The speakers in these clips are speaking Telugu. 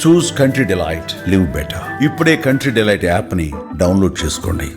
చూస్ కంట్రీ డిలైట్, లివ్ బెటర్. ఇప్పుడే కంట్రీ డిలైట్ యాప్ ని డౌన్లోడ్ చేసుకోండి.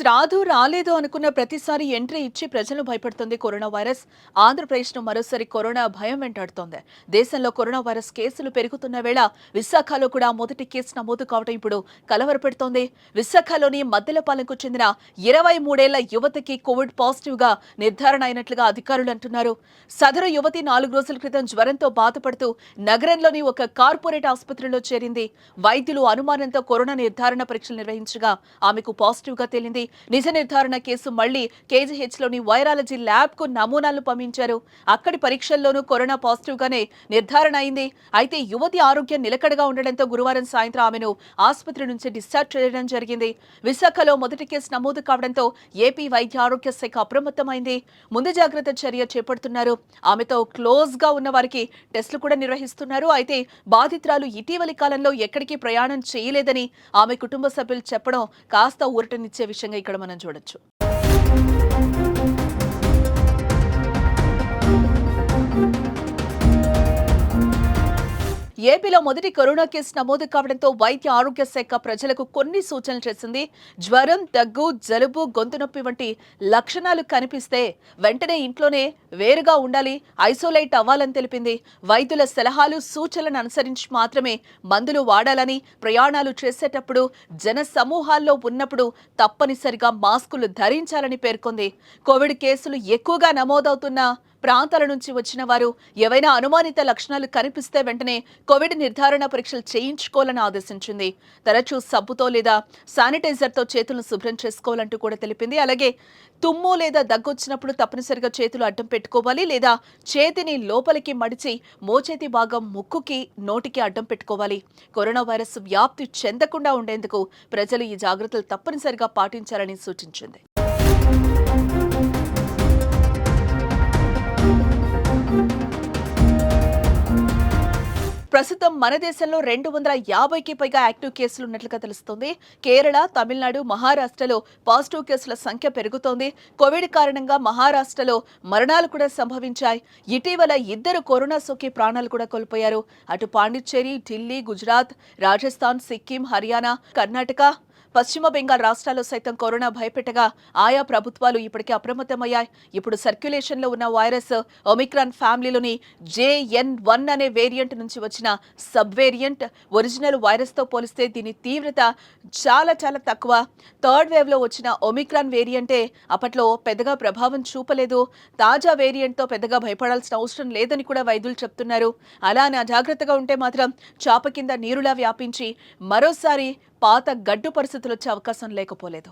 రాదు రాలేదు అనుకున్న ప్రతిసారి ఎంట్రీ ఇచ్చి ప్రజలను భయపడుతుంది కరోనా వైరస్. ఆంధ్రప్రదేశ్ను మరోసారి కరోనా భయం వెంటాడుతోంది. దేశంలో కరోనా వైరస్ కేసులు పెరుగుతున్న వేళ విశాఖలో కూడా మొదటి కేసు నమోదు కావడం ఇప్పుడు కలవరపెడుతోంది. విశాఖలోని మద్దెలపాలెంకు చెందిన 23 ఏళ్ల యువతికి కోవిడ్ పాజిటివ్ గా నిర్ధారణ అయినట్లుగా అధికారులు అంటున్నారు. సదరు యువతి 4 రోజుల క్రితం జ్వరంతో బాధపడుతూ నగరంలోని ఒక కార్పొరేట్ ఆసుపత్రిలో చేరింది. వైద్యులు అనుమానంతో కరోనా నిర్ధారణ పరీక్షలు నిర్వహించగా ఆమెకు పాజిటివ్ గా తేలింది. నిజ నిర్ధారణ కేసు మళ్లీ కేజీహెచ్ లోని వైరాలజీ ల్యాబ్ కు నమూనాలు పంపించారు. అక్కడి పరీక్షల్లోనూ కరోనా పాజిటివ్ గానే నిర్ధారణ అయింది. అయితే యువతి ఆరోగ్యం నిలకడగా ఉండడంతో గురువారం సాయంత్రం ఆమెను ఆసుపత్రి నుంచి డిశ్చార్జ్ చేయడం జరిగింది. విశాఖలో మొదటి కేసు నమోదు కావడంతో ఏపీ వైద్య ఆరోగ్య శాఖ అప్రమత్తమైంది. ముందు జాగ్రత్త చర్య చేపడుతున్నారు. ఆమెతో క్లోజ్ గా ఉన్న వారికి టెస్టులు కూడా నిర్వహిస్తున్నారు. అయితే బాధితురాలు ఇటీవలి కాలంలో ఎక్కడికి ప్రయాణం చేయలేదని ఆమె కుటుంబ సభ్యులు చెప్పడం కాస్త ఊరటనిచ్చే విషయంగా ఇక్కడ మనం చూడొచ్చు. ఏపీలో మొదటి కరోనా కేసు నమోదు కావడంతో వైద్య ఆరోగ్య శాఖ ప్రజలకు కొన్ని సూచనలు చేసింది. జ్వరం, దగ్గు, జలుబు, గొంతు నొప్పి వంటి లక్షణాలు కనిపిస్తే వెంటనే ఇంట్లోనే వేరుగా ఉండాలి, ఐసోలేట్ అవ్వాలని తెలిపింది. వైద్యుల సలహాలు, సూచనలను అనుసరించి మాత్రమే మందులు వాడాలని, ప్రయాణాలు చేసేటప్పుడు, జన సమూహాల్లో ఉన్నప్పుడు తప్పనిసరిగా మాస్కులు ధరించాలని పేర్కొంది. కోవిడ్ కేసులు ఎక్కువగా నమోదవుతున్న ప్రాంతాల నుంచి వచ్చిన వారు ఏవైనా అనుమానిత లక్షణాలు కనిపిస్తే వెంటనే కోవిడ్ నిర్ధారణ పరీక్షలు చేయించుకోవాలని ఆదేశించింది. తరచూ సబ్బుతో లేదా శానిటైజర్తో చేతులను శుభ్రం చేసుకోవాలంటూ కూడా తెలిపింది. అలాగే తుమ్ము లేదా దగ్గొచ్చినప్పుడు తప్పనిసరిగా చేతులు అడ్డం పెట్టుకోవాలి లేదా చేతిని లోపలికి మడిచి మోచేతి భాగం ముక్కుకి, నోటికి అడ్డం పెట్టుకోవాలి. కరోనా వైరస్ వ్యాప్తి చెందకుండా ఉండేందుకు ప్రజలు ఈ జాగ్రత్తలు తప్పనిసరిగా పాటించాలని సూచించింది. ప్రస్తుతం మన దేశంలో 250కి పైగా యాక్టివ్ కేసులు ఉన్నట్లుగా తెలుస్తోంది. కేరళ, తమిళనాడు, మహారాష్ట్రలో పాజిటివ్ కేసుల సంఖ్య పెరుగుతోంది. కోవిడ్ కారణంగా మహారాష్ట్రలో మరణాలు కూడా సంభవించాయి. ఇటీవల 2 కరోనా సోకి ప్రాణాలు కూడా కోల్పోయారు. అటు పాండిచ్చేరి, ఢిల్లీ, గుజరాత్, రాజస్థాన్, సిక్కిం, హర్యానా, కర్ణాటక, పశ్చిమ బెంగాల్ రాష్ట్రాల్లో సైతం కరోనా భయపెట్టగా ఆయా ప్రభుత్వాలు ఇప్పటికే అప్రమత్తమయ్యాయి. ఇప్పుడు సర్క్యులేషన్లో ఉన్న వైరస్ ఒమిక్రాన్ ఫ్యామిలీలోని JN1 అనే వేరియంట్ నుంచి వచ్చిన సబ్ వేరియంట్. ఒరిజినల్ వైరస్తో పోలిస్తే దీని తీవ్రత చాలా చాలా తక్కువ. థర్డ్ వేవ్లో వచ్చిన ఒమిక్రాన్ వేరియంటే అప్పట్లో పెద్దగా ప్రభావం చూపలేదు. తాజా వేరియంట్తో పెద్దగా భయపడాల్సిన అవసరం లేదని కూడా వైద్యులు చెప్తున్నారు. అలా అజాగ్రత్తగా ఉంటే మాత్రం చాప కింద నీరులా వ్యాపించి మరోసారి పాత గడ్డు పరిస్థితులు వచ్చే అవకాశం లేకపోలేదు.